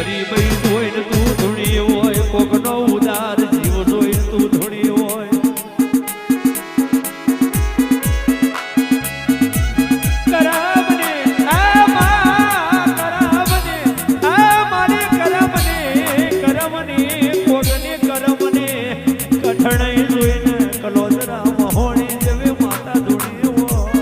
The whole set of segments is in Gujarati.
ગરીબઈ જોઈને તું ધૂણી હોય, કોકનો ઉદાર જીવ જોઈને તું ધૂણી હોય. કરામને આ માં કરામને આ મારી કરામને કોકને કરમને કઠણાઈ જોઈને કલોદરા મહોણી જેવી માતા ધૂણી હોય.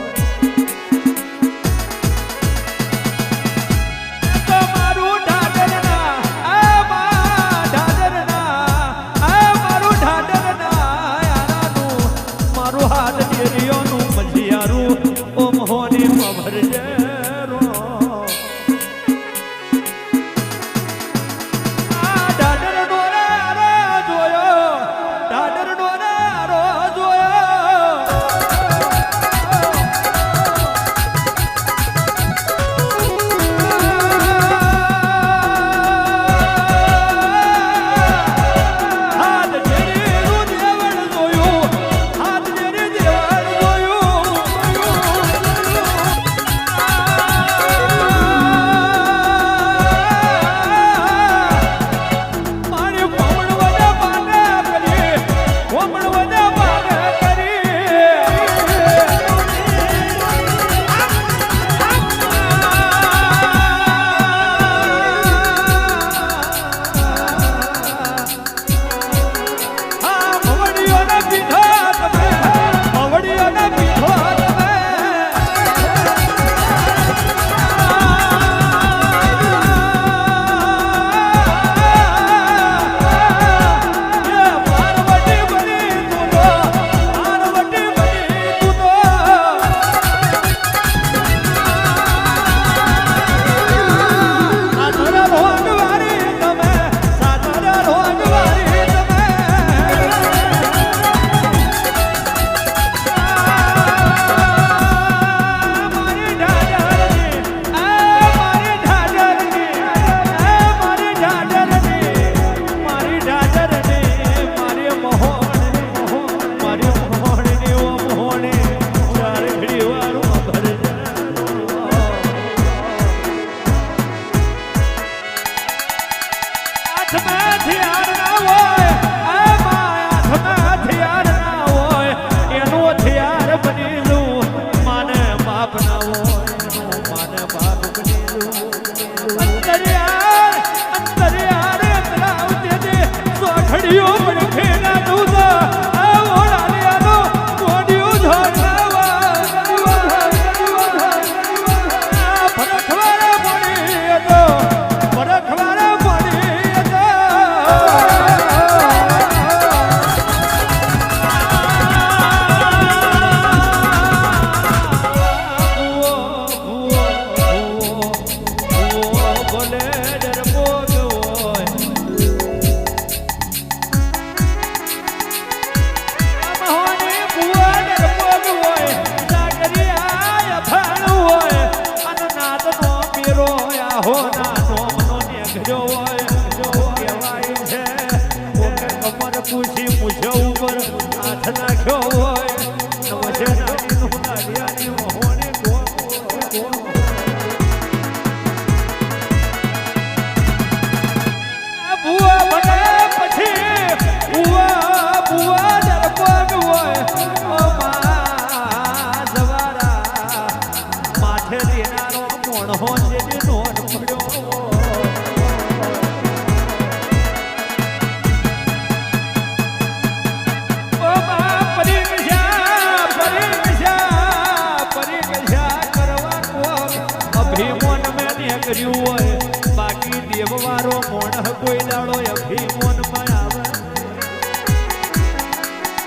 બાકી દેવવારો મોણ કોઈ દાડો અભિમોન માં આવે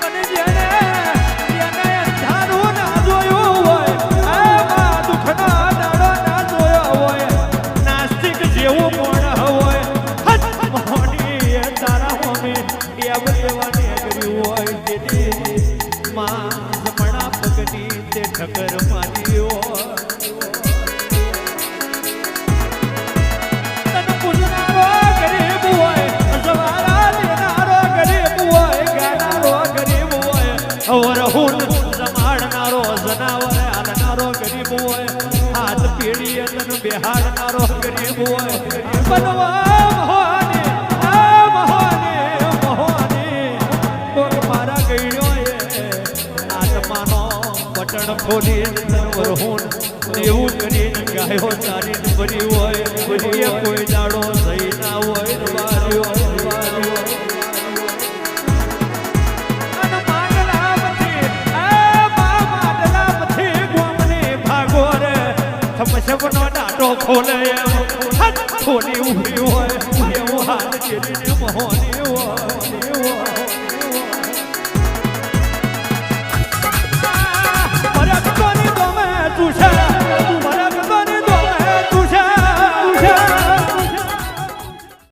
અને જેને અંધારું ના જોયું હોય આમાં દુઃખના દાડો ના જોયો હોય નાસ્તિક જેવું મોણ હોય મોણી તારા હોમી એવ દેવાને કર્યું હોય તેથી માં જમણા પગની તે ઠકર મારી હોય વરહુન જમાડનારો જનાવર હાલનારો ગરીબ હોય હાથ પેઢી તન બેહાડનારો ગરીબ હોય બનવા મોહણ ખોલી તરવર હોન એવું કરીને ગાયો તારી ભરી હોય એ કોઈ દાડો થઈ ના હોય વાર્યો અને માંડલામાંથી માંડલામાંથી ગોમને ભાગો રે થમસબનો ડાટો ખોલે હાથ ખોલી ઉભી હોય એવું હાથ કરીને મોહની હોય તું છે